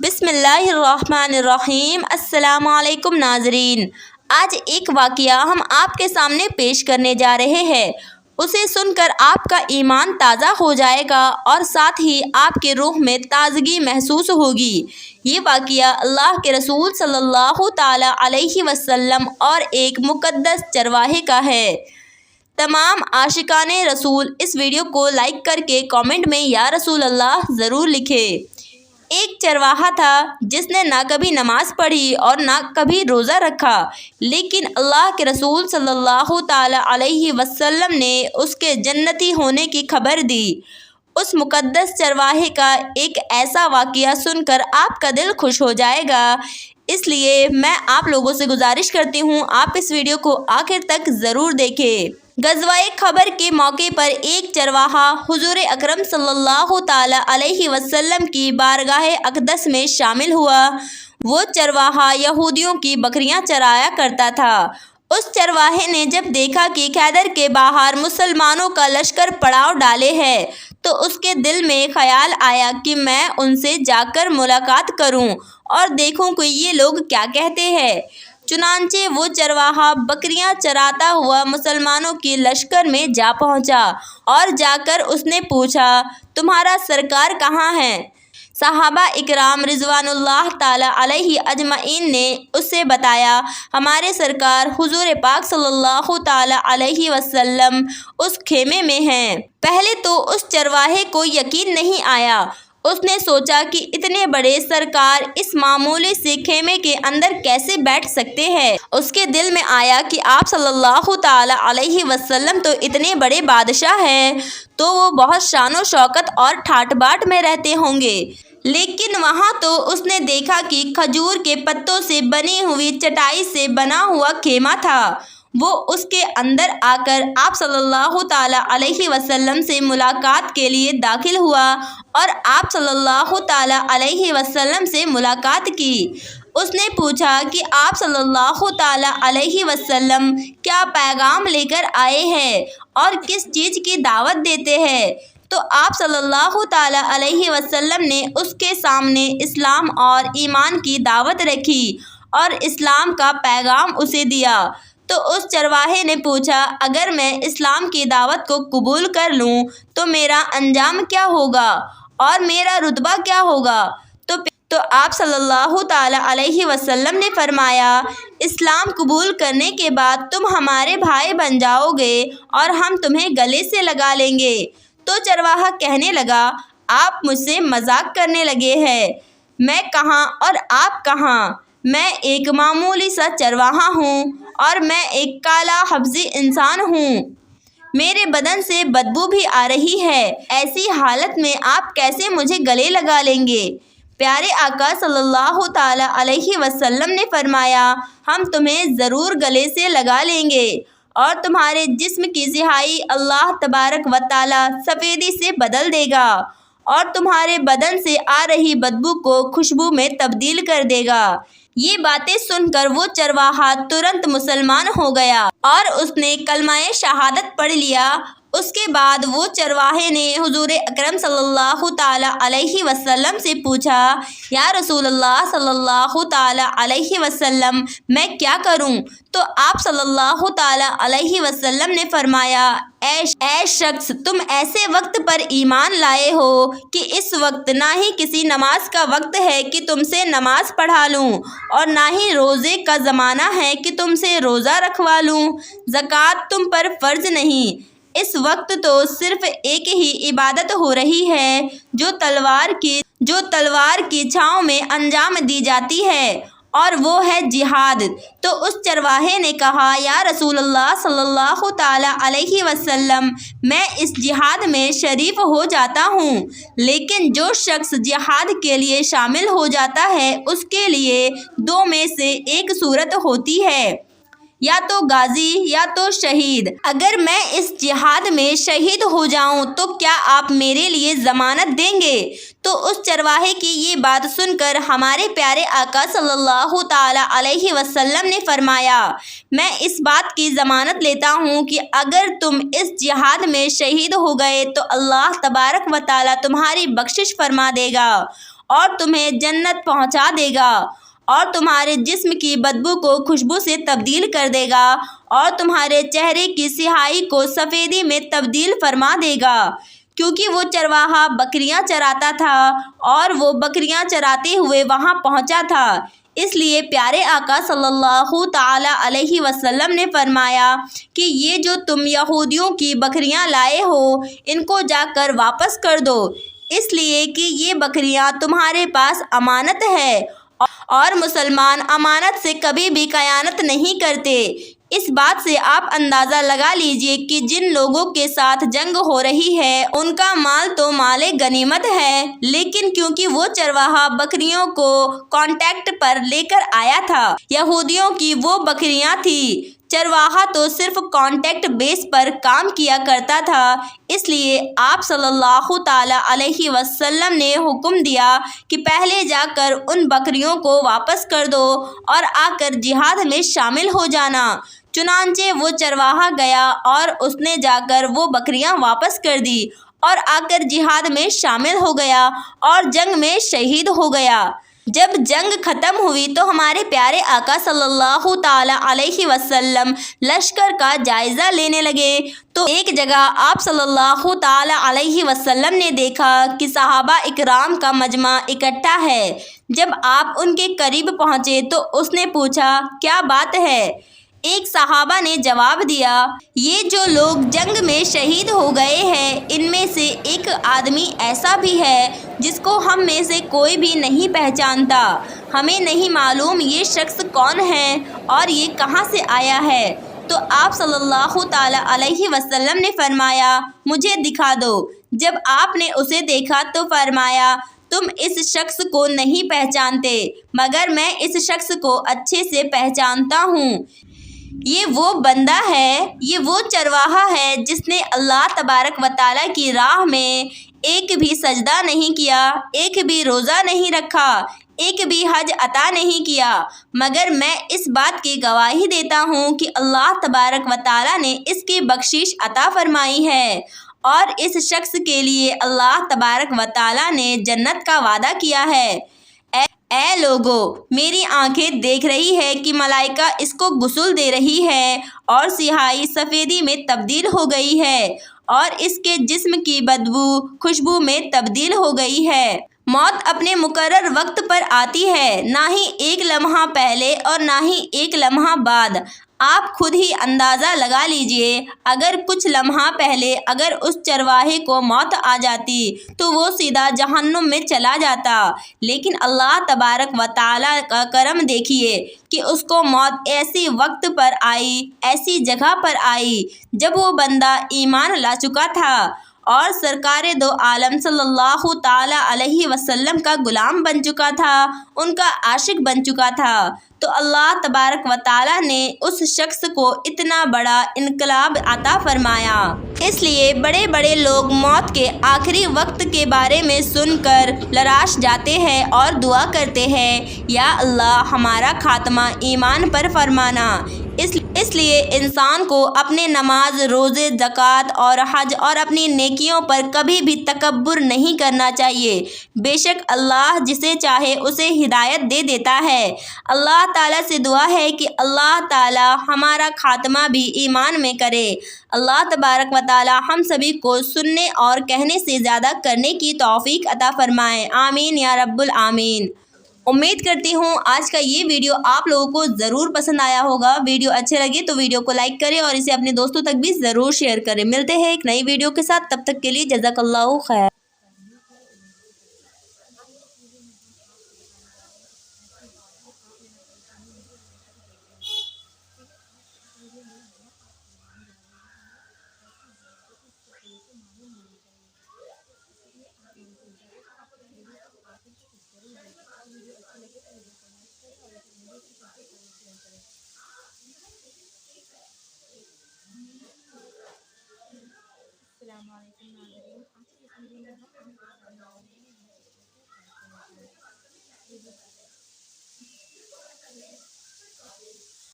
بسم اللہ الرحمن الرحیم۔ السلام علیکم ناظرین، آج ایک واقعہ ہم آپ کے سامنے پیش کرنے جا رہے ہیں۔ اسے سن کر آپ کا ایمان تازہ ہو جائے گا اور ساتھ ہی آپ کے روح میں تازگی محسوس ہوگی۔ یہ واقعہ اللہ کے رسول صلی اللہ تعالیٰ علیہ وسلم اور ایک مقدس چرواہے کا ہے۔ تمام عاشقان رسول اس ویڈیو کو لائک کر کے کامنٹ میں یا رسول اللہ ضرور لکھیں۔ ایک چرواہا تھا جس نے نہ کبھی نماز پڑھی اور نہ کبھی روزہ رکھا، لیکن اللہ کے رسول صلی اللہ تعالیٰ علیہ وسلم نے اس کے جنتی ہونے کی خبر دی۔ اس مقدس چرواہے کا ایک ایسا واقعہ سن کر آپ کا دل خوش ہو جائے گا، اس لیے میں آپ لوگوں سے گزارش کرتی ہوں آپ اس ویڈیو کو آخر تک ضرور دیکھیں۔ غزوہ خیبر کے موقع پر ایک چرواہا حضور اکرم صلی اللہ تعالیٰ علیہ وسلم کی بارگاہ اقدس میں شامل ہوا۔ وہ چرواہا یہودیوں کی بکریاں چرایا کرتا تھا۔ اس چرواہے نے جب دیکھا کہ خیبر کے باہر مسلمانوں کا لشکر پڑاؤ ڈالے ہے تو اس کے دل میں خیال آیا کہ میں ان سے جا کر ملاقات کروں اور دیکھوں کہ یہ لوگ کیا کہتے ہیں۔ چنانچہ وہ چرواہا بکریاں چراتا ہوا مسلمانوں کے لشکر میں جا پہنچا اور جا کر اس نے پوچھا، تمہارا سرکار کہاں ہے؟ صحابہ اکرام رضوان اللہ تعالیٰ علیہ اجمعین نے اسے بتایا، ہمارے سرکار حضور پاک صلی اللہ تعالیٰ علیہ وسلم اس خیمے میں ہیں۔ پہلے تو اس چرواہے کو یقین نہیں آیا۔ اس نے سوچا کہ اتنے بڑے سرکار اس معمولی سے خیمے کے اندر کیسے بیٹھ سکتے ہیں۔ اس کے دل میں آیا کہ آپ صلی اللہ تعالیٰ علیہ وسلم تو اتنے بڑے بادشاہ ہیں تو وہ بہت شان و شوکت اور ٹھاٹ باٹ میں رہتے ہوں گے، لیکن وہاں تو اس نے دیکھا کہ کھجور کے پتوں سے بنی ہوئی چٹائی سے بنا ہوا خیمہ تھا۔ وہ اس کے اندر آ کر آپ صلی اللہ تعالیٰ علیہ وسلم سے ملاقات کے لیے داخل ہوا اور آپ صلی اللہ تعالیٰ علیہ وسلم سے ملاقات کی۔ اس نے پوچھا کہ آپ صلی اللہ تعالیٰ علیہ وسلم کیا پیغام لے کر آئے ہیں اور کس چیز کی دعوت دیتے ہیں؟ تو آپ صلی اللہ تعالیٰ علیہ وسلم نے اس کے سامنے اسلام اور ایمان کی دعوت رکھی اور اسلام کا پیغام اسے دیا۔ تو اس چرواہے نے پوچھا، اگر میں اسلام کی دعوت کو قبول کر لوں تو میرا انجام کیا ہوگا اور میرا رتبہ کیا ہوگا؟ تو آپ صلی اللہ تعالیٰ علیہ وسلم نے فرمایا، اسلام قبول کرنے کے بعد تم ہمارے بھائی بن جاؤ گے اور ہم تمہیں گلے سے لگا لیں گے۔ تو چرواہا کہنے لگا، آپ مجھ سے مذاق کرنے لگے ہیں، میں کہاں اور آپ کہاں؟ میں ایک معمولی سا چرواہا ہوں اور میں ایک کالا حبشی انسان ہوں، میرے بدن سے بدبو بھی آ رہی ہے، ایسی حالت میں آپ کیسے مجھے گلے لگا لیں گے؟ پیارے آقا صلی اللہ تعالیٰ علیہ وسلم نے فرمایا، ہم تمہیں ضرور گلے سے لگا لیں گے اور تمہارے جسم کی سیاہی اللہ تبارک و تعالیٰ سفیدی سے بدل دے گا اور تمہارے بدن سے آ رہی بدبو کو خوشبو میں تبدیل کر دے گا۔ یہ باتیں سن کر وہ چرواہا ترنت مسلمان ہو گیا اور اس نے کلمہ شہادت پڑھ لیا۔ اس کے بعد وہ چرواہے نے حضور اکرم صلی اللہ تعالیٰ علیہ وسلم سے پوچھا، یا رسول اللہ صلی اللہ تعالیٰ علیہ وسلم میں کیا کروں؟ تو آپ صلی اللہ تعالیٰ علیہ وسلم نے فرمایا، اے شخص، تم ایسے وقت پر ایمان لائے ہو کہ اس وقت نہ ہی کسی نماز کا وقت ہے کہ تم سے نماز پڑھا لوں اور نہ ہی روزے کا زمانہ ہے کہ تم سے روزہ رکھوا لوں، زکوٰۃ تم پر فرض نہیں، اس وقت تو صرف ایک ہی عبادت ہو رہی ہے جو تلوار کی چھاؤں میں انجام دی جاتی ہے اور وہ ہے جہاد۔ تو اس چرواہے نے کہا، یا رسول اللہ صلی اللہ تعالیٰ علیہ وسلم میں اس جہاد میں شریک ہو جاتا ہوں، لیکن جو شخص جہاد کے لیے شامل ہو جاتا ہے اس کے لیے دو میں سے ایک صورت ہوتی ہے، یا تو غازی یا تو شہید۔ اگر میں اس جہاد میں شہید ہو جاؤں تو کیا آپ میرے لیے ضمانت دیں گے؟ تو اس چرواہے کی یہ بات سن کر ہمارے پیارے آقا صلی اللہ تعالیٰ علیہ وسلم نے فرمایا، میں اس بات کی ضمانت لیتا ہوں کہ اگر تم اس جہاد میں شہید ہو گئے تو اللہ تبارک و تعالیٰ تمہاری بخشش فرما دے گا اور تمہیں جنت پہنچا دے گا، اور تمہارے جسم کی بدبو کو خوشبو سے تبدیل کر دے گا، اور تمہارے چہرے کی سیاہی کو سفیدی میں تبدیل فرما دے گا۔ کیونکہ وہ چرواہا بکریاں چراتا تھا اور وہ بکریاں چراتے ہوئے وہاں پہنچا تھا، اس لیے پیارے آقا صلی اللہ تعالی علیہ وسلم نے فرمایا کہ یہ جو تم یہودیوں کی بکریاں لائے ہو ان کو جا کر واپس کر دو، اس لیے کہ یہ بکریاں تمہارے پاس امانت ہے، اور مسلمان امانت سے کبھی بھی خیانت نہیں کرتے۔ اس بات سے آپ اندازہ لگا لیجئے کہ جن لوگوں کے ساتھ جنگ ہو رہی ہے ان کا مال تو مال غنیمت ہے، لیکن کیونکہ وہ چرواہا بکریوں کو کانٹیکٹ پر لے کر آیا تھا، یہودیوں کی وہ بکریاں تھیں، چرواہا تو صرف کانٹیکٹ بیس پر کام کیا کرتا تھا، اس لیے آپ صلی اللہ تعالی علیہ وسلم نے حکم دیا کہ پہلے جا کر ان بکریوں کو واپس کر دو اور آ کر جہاد میں شامل ہو جانا۔ چنانچہ وہ چرواہا گیا اور اس نے جا کر وہ بکریاں واپس کر دی اور آ کر جہاد میں شامل ہو گیا اور جنگ میں شہید ہو گیا۔ جب جنگ ختم ہوئی تو ہمارے پیارے آقا صلی اللہ تعالی علیہ وسلم لشکر کا جائزہ لینے لگے تو ایک جگہ آپ صلی اللہ تعالی علیہ وسلم نے دیکھا کہ صحابہ اکرام کا مجمع اکٹھا ہے۔ جب آپ ان کے قریب پہنچے تو اس نے پوچھا، کیا بات ہے؟ ایک صحابہ نے جواب دیا، یہ جو لوگ جنگ میں شہید ہو گئے ہیں ان میں سے ایک آدمی ایسا بھی ہے جس کو ہم میں سے کوئی بھی نہیں پہچانتا، ہمیں نہیں معلوم یہ شخص کون ہے اور یہ کہاں سے آیا ہے۔ تو آپ صلی اللہ تعالی علیہ وسلم نے فرمایا، مجھے دکھا دو۔ جب آپ نے اسے دیکھا تو فرمایا، تم اس شخص کو نہیں پہچانتے مگر میں اس شخص کو اچھے سے پہچانتا ہوں، یہ وہ بندہ ہے، یہ وہ چرواہا ہے جس نے اللہ تبارک و تعالیٰ کی راہ میں ایک بھی سجدہ نہیں کیا، ایک بھی روزہ نہیں رکھا، ایک بھی حج عطا نہیں کیا، مگر میں اس بات کی گواہی دیتا ہوں کہ اللہ تبارک و تعالیٰ نے اس کی بخشش عطا فرمائی ہے، اور اس شخص کے لیے اللہ تبارک و تعالیٰ نے جنت کا وعدہ کیا ہے۔ اے لوگو، میری آنکھیں دیکھ رہی ہے کہ ملائکہ اس کو غسل دے رہی ہے اور سیاہی سفیدی میں تبدیل ہو گئی ہے اور اس کے جسم کی بدبو خوشبو میں تبدیل ہو گئی ہے۔ موت اپنے مقرر وقت پر آتی ہے، نہ ہی ایک لمحہ پہلے اور نہ ہی ایک لمحہ بعد۔ آپ خود ہی اندازہ لگا لیجئے، اگر کچھ لمحہ پہلے اگر اس چرواہے کو موت آ جاتی تو وہ سیدھا جہنم میں چلا جاتا، لیکن اللہ تبارک و تعالیٰ کا کرم دیکھیے کہ اس کو موت ایسی وقت پر آئی، ایسی جگہ پر آئی جب وہ بندہ ایمان لا چکا تھا اور سرکار دو عالم صلی اللہ تعالی علیہ وسلم کا غلام بن چکا تھا، ان کا عاشق بن چکا تھا، تو اللہ تبارک و تعالیٰ نے اس شخص کو اتنا بڑا انقلاب عطا فرمایا۔ اس لیے بڑے بڑے لوگ موت کے آخری وقت کے بارے میں سن کر لراش جاتے ہیں اور دعا کرتے ہیں، یا اللہ ہمارا خاتمہ ایمان پر فرمانا۔ اس لیے انسان کو اپنے نماز، روزے، زکوٰۃ اور حج اور اپنی نیکیوں پر کبھی بھی تکبر نہیں کرنا چاہیے۔ بے شک اللہ جسے چاہے اسے ہدایت دے دیتا ہے۔ اللہ تعالیٰ سے دعا ہے کہ اللہ تعالیٰ ہمارا خاتمہ بھی ایمان میں کرے۔ اللہ تبارک و تعالیٰ ہم سبھی کو سننے اور کہنے سے زیادہ کرنے کی توفیق عطا فرمائے، آمین یا رب العالمین۔ امید کرتی ہوں آج کا یہ ویڈیو آپ لوگوں کو ضرور پسند آیا ہوگا۔ ویڈیو اچھے لگے تو ویڈیو کو لائک کریں اور اسے اپنے دوستوں تک بھی ضرور شیئر کریں۔ ملتے ہیں ایک نئی ویڈیو کے ساتھ، تب تک کے لیے جزاک اللہ خیر۔ السلام علیکم ناظرین،